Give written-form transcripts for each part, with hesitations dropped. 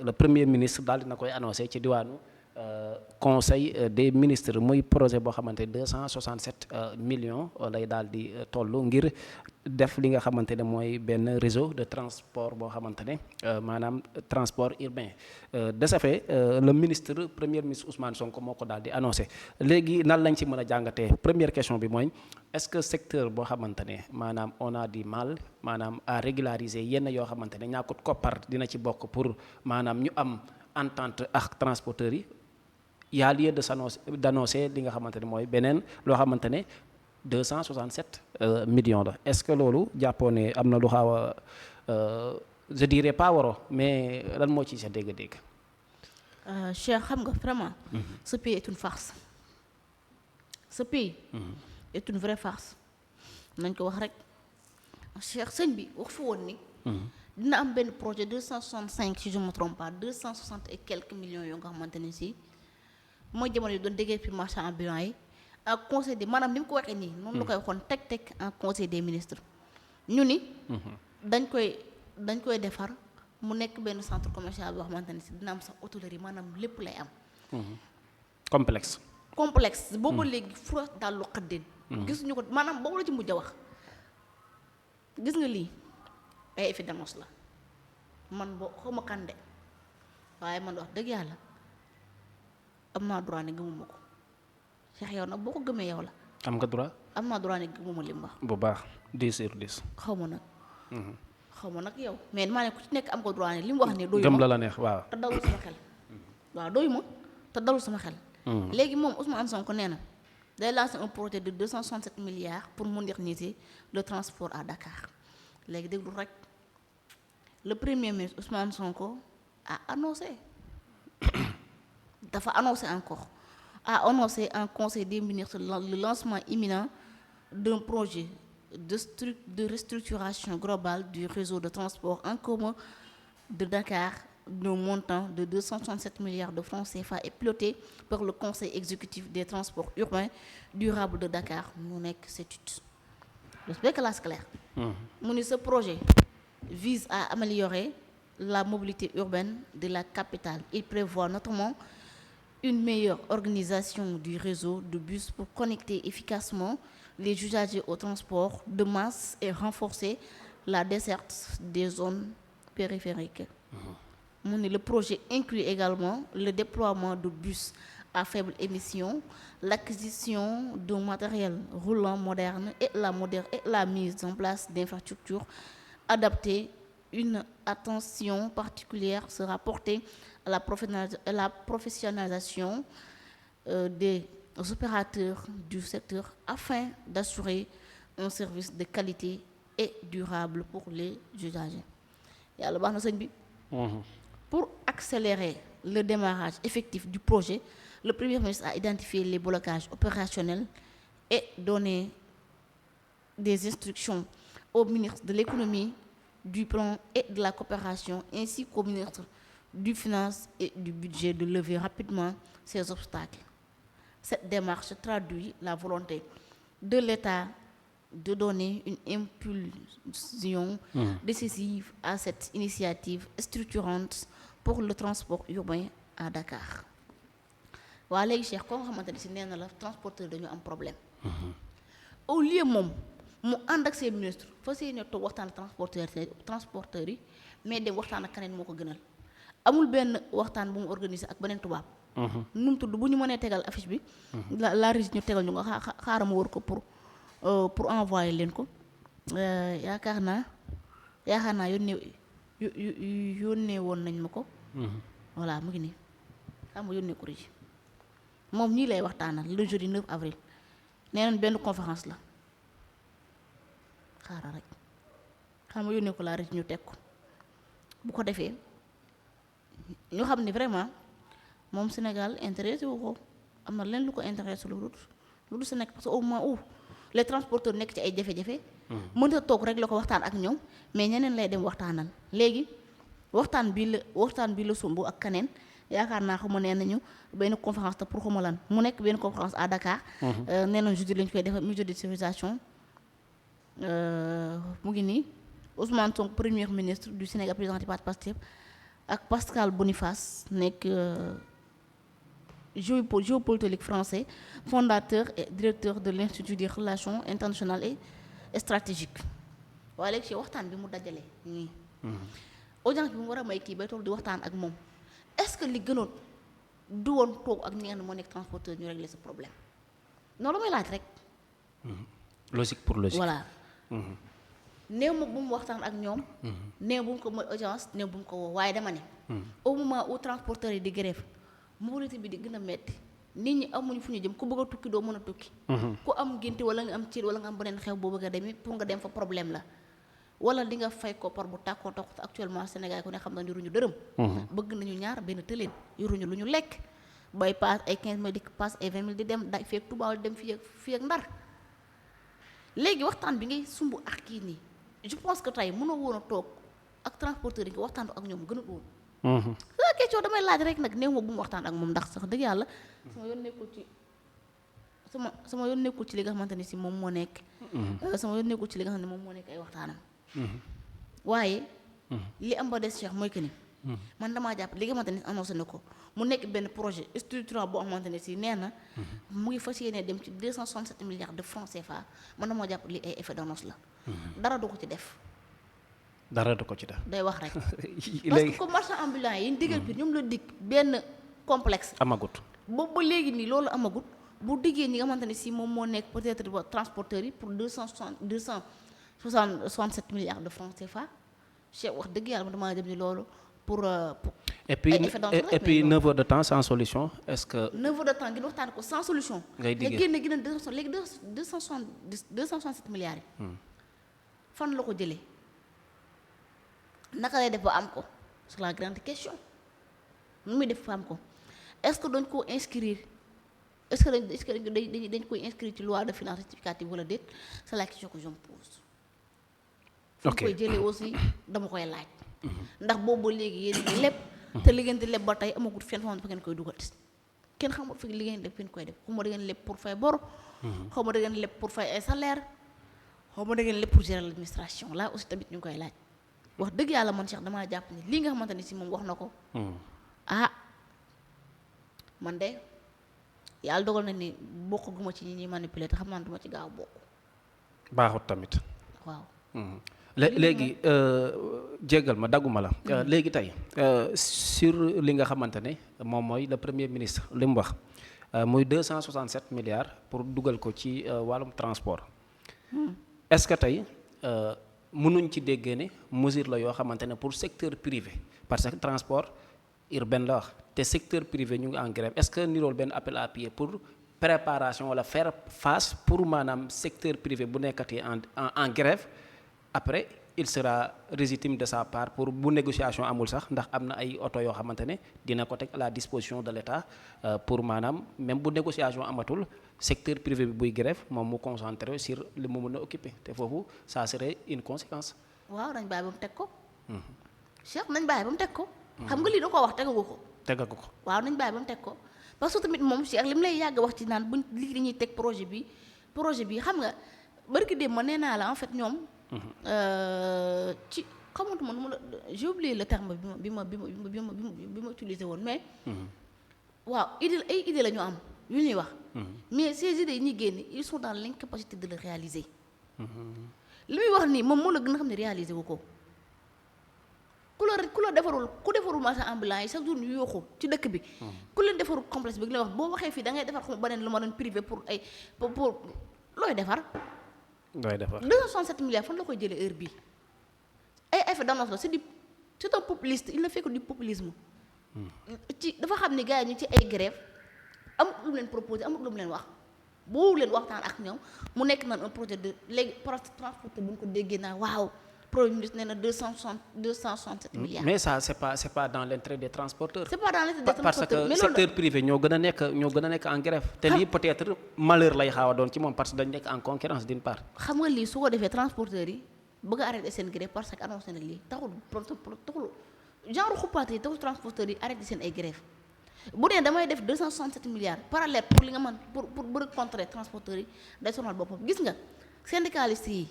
le premier ministre daal dina koy annoncé ci diwaanu conseil des ministres muy projet boo xamante ne 267 millions lay daal di toll ngir def li nga xamante ne mooy benn réseau de transport boo xamante ne maanaam transport urbain de ce fait le ministre premier ministre Ousmane Sonko moo ko daal di annoncé léegi nan lañ ci mën a jàngatee première question bi mooy est-ce que secteur boo xamante ne maanaam on a du mal maanaam à régulariser yenn yoo xamante ne ñàkkut koppar dina ci bokk pour maanaam ñu am entente ak transporteurs yi y a lieu d'annoncer li nga xamante ne mooy beneen loo xamante ne 267 millions la est-ce que loolu jàppoo ne am na lu xaw a je dirais pas waro mais lan moo ci sa dégg-dégg. Cheikh xam nga vraiment. Ce pays est une farce. Ce pays. est une vraie farce. nañ ko wax rek Cheikh sëñ bi wax fi woon ni. dina am benn projet 265 si je me trompe pas 260 et quelques millions yoo nga xamante ne si mooy jamono yi doon déggee fi marchand ambulant yi ak conseil des maanaam ni mu ko waxee nii. noonu la koy waxoon teg en conseil des ministres. ñu ni. dañ koy defar mu nekk benn centre commercial boo xamante ne si dina am sax hôtellerie maanaam lépp lay am. complexe. boobu léegi fura daal lu xëddeen. gisuñu ko maanaam boobu la ci mujj a wax gis nga lii. ay effet d'annonce la man boo xawma kande waaye man wax dëgg yàlla am naa droit ne gëmuma ko Cheikh yow nag boo ko gëmee yow la. am nga droit. am naa droit ne gëmuma li mu wax. bu baax 10 sur 10. xaw ma nag yow mais maa ne ku ci nekk am ko droit ne li mu wax ne doyu ma gëm la neex waaw. te dalul sama xel. waaw doyu ma te dalul sama xel. léegi moom Ousmane Sonko nee na day lancer un projet de 267 milliards pour moderniser le transport à Dakar léegi déglu rek. Le premier ministre Ousmane Sonko a annoncé dafa annoncé encore a annoncé en conseil des ministres le lancement imminent d'un projet de restructuration globale du réseau de transport en commun de Dakar d'un montant de 267 milliards de francs CFA et piloté par le conseil exécutif des transports urbains durables de Dakar mu nekk CETUD. J'espère que là c'est clair. mu ni ce projet vise à améliorer la mobilité urbaine de la capitale. Il prévoit notamment une meilleure organisation du réseau de bus pour connecter efficacement les usagers au transport de masse et renforcer la desserte des zones périphériques. Le projet inclut également le déploiement de bus à faible émission, l'acquisition d'un matériel roulant moderne et la mise en place d'infrastructures adaptées. Une attention particulière sera portée à la professionnalisation des opérateurs du secteur afin d'assurer un service de qualité et durable pour les usagers. Yàlla baax na sëñ bi. Pour accélérer le démarrage effectif du projet, le Premier ministre a identifié les blocages opérationnels et donné des instructions au ministre de l'économie, du plan et de la coopération ainsi qu'au ministre du Finance et du Budget de lever rapidement ces obstacles. Cette démarche traduit la volonté de l'État de donner une impulsion décisive à cette initiative structurante pour le transport urbain à Dakar. waa léegi Cheikh koo nga xamante ne si nee na la transporteur dañu am problème. Au lieu moom mu ànd ak ses ministres fas yéene toog waxtaan transporteurs yi mais dem waxtaan ak keneen moo ko gënal amul benn waxtaan bu mu organiser ak beneen tubaab. nu mu tudd bu ñu mënee tegal affiche bi. la régie ñu tegal ñu nga xaaral ma wër ko pour envoyer leen ko yaakaar naa yónnee woon nañ ma ko. voilà mu ngi nii xam nga yónnee ko régie moom ñii lay waxtaanal le jeudi 9 avril nee nañ benn conférence la. xaaral rek xam nga yónnee ko laa rek ñu teg ko bu ko defee ñu xam ne vraiment moom Sénégal intéressé wu ko am na leen lu ko intéressé lu dul Sénégal parce que au moment où les transporteurs nekk ci ay jafe-jafe. mënta toog rek la ko waxtaan ak ñoom mais ñeneen lay dem waxtaanal léegi waxtaan bi la sumb ak kaneen yaakaar naa xamu nee nañu benn conférence te pour xamu lan mu nekk benn conférence à Dakar. nee nañ jeudi lañ koy def mu jeudi de civilisation. mu ngi nii Ousmane Sonko premier ministre du Sénégal président du parti Pastef ak Pascal Boniface nekk géopolitique français, fondateur et directeur de l'Institut des relations internationales et stratégiques. waaye léegi ci waxtaan bi mu dajale nii. audience bi mu war a may kii bay toog di waxtaan ak moom est-ce que li gënoon du woon toog ak ñi nga xam ne moo nekk transporteur ñu régler ce problème noonu la may laaj rek. logique pour logique. voilà. néew ma bu mu waxtaan ak ñoom. néew bu mu ko mooy audience néew bu mu ko woo waaye dama ne. au moment où transporteurs yi di grève mobilité bi di gën a metti nit ñi amuñu fu ñu jëm ku bëgg a tukki doo mën a tukki. ku am ngénte wala nga am ciir wala nga am beneen xew boo bëgg a demee pour nga dem fa problème la. wala di nga fay koppar bu tàkkoo tax actuellement Sénégal ku ne xam na yoruñu dërëm. bëgg nañu ñaar benn tëleen yoruñu lu ñu lekk bay paas ay 15 000 di paas ay 20 000 di dem day fekk Touba wala dem fii ak Ndar léegi waxtaan bi ngay sumb ak kii nii je pense que tey mënoo woon a toog ak transporteur yi nga waxtaan ak ñoom gënut woon. la question damay laaj rek nag néew ma bu mu waxtaan ak moom ndax sax dëgg yàlla sama yoon nekkul ci li nga xamante ne si moom moo nekk. sama yoon nekkul ci li nga xam ne moom moo nekk ay waxtaanam. waaye li am ba des Cheikh mooy que ni man damaa jàpp li nga xamante ne annoncé na ko mu nekk benn projet structurant boo xamante ne si nee na mu ngi fas yéene dem ci 267 milliards de francs CFA man damaa jàpp li ay effet d'annonce la. dara du ko ci def. dara du ko ci def. day wax rek. parce que comme marchand ambulant yi ñu digal bi ñoom la dig benn complexe. amagut. boobu ba léegi nii loolu amagut bu diggee ñi nga xamante ne si moom moo nekk peut-être transporteurs yi pour 267 milliards de francs CFA Cheikh wax dëgg yàlla damaa dem ni loolu pour. et puis 9 heures de temps sans solution est-ce que. 9 heures de temps ngeen waxtaan ko sans solution. ngay diggee génne gi ne léegi 267 milliards yi. fan la ko jëlee naka lay def ba am ko c'est la grande question nu muy def ba am ko est-ce que dañ koo inscrire est-ce que dañ koy inscrire ci loi de finances rectificative wala déet c'est la question que je me pose. ok koy jëlee aussi dama koy laaj. ndax boobu léegi yéen ngi lépp. te li ngeen di leb ba tey amagut fenn fa ngeen koy dugal kenn xamul fi li ngeen def fi ngeen koy def xaw ma da ngeen leb pour fay bor. xaw ma da ngeen leb pour fay ay salaire xaw ma da ngeen leb pour gérer l'administration là aussi tamit ñu ngi koy laaj wax dëgg yàlla man Cheikh damaa jàpp ni lii nga xamante ni si moom wax na ko. Man de yàlla dogal na ni bokk guma ci ñi ñuy manipuler te xam naa duma ci gaaw bokk. baaxut tamit. waaw. léegi jéggal ma dagguma la. léegi tey sur li nga xamante ne moom mooy le premier ministre li mu wax muy 267 milliards pour dugal ko ci wàllum transport. est-ce que tey mënuñ ci déggee ne mesure la yoo xamante ne pour secteur privé parce que transport urbain la wax te secteur privé ñu ngi en grève est-ce que nirool benn appel à pied pour préparation wala faire face pour maanaam secteur privé bu nekkatee en grève. Après il sera légitime de sa part pour bu négociation amul sax ndax am na ay oto yoo xamante ne dina ko teg à la disposition de l'État pour maanaam même bu négociation amatul secteur privé bi buy grève moom mu concentré sur li mu mën a occuper te foofu ça serait une conséquence. waaw nañ bàyyi ba mu teg ko. Cheikh nañ bàyyi ba mu teg ko. xam nga lii da koo wax tegagu ko. tegagu ko waaw nañ bàyyi ba mu teg ko parce que tamit moom Cheikh li mu lay yàgg wax ci naan buñ lii dañuy teg projet bi xam nga barki démb ma nee naa la en fait ñoom. ci xamantuma nu ma la j'ai oublié le terme bi ma utilisé woon mais. waaw ay idée la ñu am yu ñuy wax. mais ces idées yi ñuy génne ils sont dans l'incapacité de le réaliser. li muy wax nii moom moo la gën a xam ne réaliser wu ko. ku la defarul marchand ambulant yi chaque jour ñu yooxu ci dëkk bi. ku leen defarul complexe bi nga lay wax boo waxee fii da ngay defar xam beneen lu ma doon privé pour looy defar. 267 milliards fan la koy jëlee heure bii ay effet d'annonce la c'est un populiste il ne fait que du populisme. ci dafa xam ni gars yi ñu ci ay grève amul lu mu leen proposé amul lu mu leen wax boo leen waxtaan ak ñoom mu nekk naan un projet de léegi transporteur bu ñu ko déggee naa waaw premier ministre nee na 267 milliards. mais ça c'est pas dans l'intérêt des transporteurs. c'est pas dans l'intérêt des transporteurs parce que secteur privé ñoo gën a nekk en grève. te lii peut-être malheur lay xaaw a doon ci moom parce que dañ nekk en concurrence d'une part. xam nga lii su ko defee transporteurs yi bëgg a arrêter seen grève parce que annoncé na lii taxul genre xuppaate yi taxul transporteurs yi arrêter seen ay grève bu dee damay def 267 milliards parallèle pour li nga mën pour bëgg contrer transporteurs yi day sonal boppam gis nga syndicalistes yi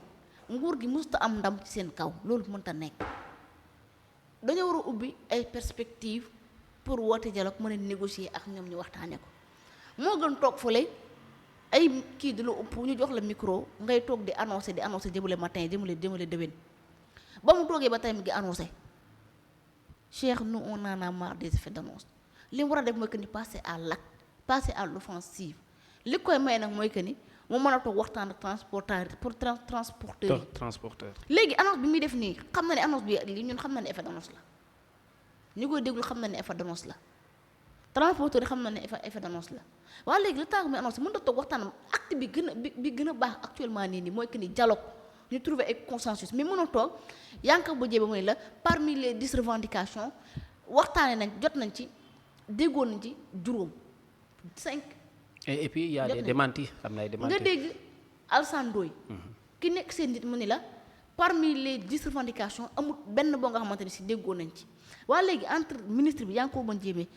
nguur gi mësut a am ndam ci seen kaw loolu mënta nekk dañoo war a ubbi ay perspectives pour woote dialogue mën a négocier ak ñoom ñu waxtaane ko moo gën toog fële ay kii di la ëpp ñu jox la micro ngay toog di annoncer jëmale matin jëmale déwén ba mu toogee ba tey mi ngi annoncé Cheikh nous on en a marre des effets d'annonce li mu war a def mooy que ni passer à l'acte passer à l'offensive li koy may nag mooy que ni mu mën a toog waxtaan ak transporteur léegi annonce bi muy def nii xam na ne annonce bi li ñun xam na ne effet d'annonce la ñu koy déglu xam na ne effet d'annonce la transporteur yi xam na ne effet d'annonce la waaye léegi le temps que muy annonce mën na toog waxtaan acte bi gën a baax actuellement nii mooy que ni dialogue ñu trouver ay consensus mais mën a toog Yankhoba Diémé mooy la parmi les 10 revendications waxtaane nañ jot nañ ci déggoon nañ ci juróom 5. et puis il y a des démentis xam na ay démentis nga dégg Alassane Ndoye ki nekk seen nit mu ni la parmi les 10 revendications amul benn boo nga xamante ni si déggoon nañ ci waaye léegi entre ministre bi Yankhoba Diémé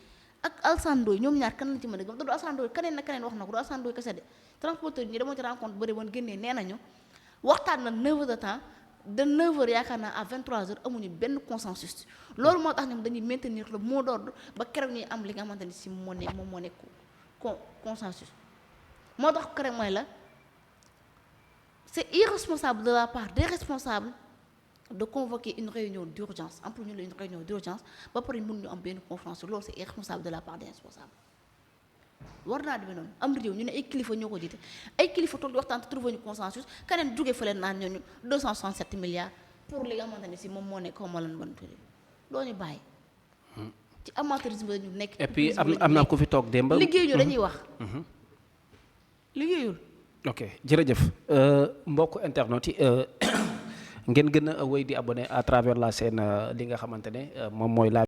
ak Alassane Ndoye ñoom ñaar kan lañ ci mën a gëm te du Alassane Ndoye keneen wax na ko du Alassane Ndoye kese de transporteur yi ñu demoon ci rencontre bëri woon génnee nee nañu waxtaan na 9 heures de temps de 9 heures yaakaar naa à 23 heures amuñu benn consensus loolu moo tax ñoom dañuy maintenir le mot d'ordre ba keroog ñuy am li nga xamante ni si moom moo nekk consensus moo tax keroog mooy la c'est irresponsable de la part des responsables de convoquer une réunion d'urgence en plus ñu la une réunion d'urgence ba pare mën ñu am benn conférence loolu c'est irresponsable de la part des responsables war naa demee noonu am réew ñu ne ay kilifa ñoo ko jiite ay kilifa toog di waxtaan te trouvé ñu consensus keneen jóge fële naan ñooñu 267 milliards pour li nga xamante ne si moom moo nekk xaw ma lan ban tuuti doo ñu bàyyi. ci amateurisme la ñu nekk. et puis am na ku fi toog démb. liggéeyuñu dañuy wax. liggéeyul. ok jërëjëf mbokk internet yi ngeen gën a wéy di abonné à travers la chaîne li nga xamante ne moom mooy la.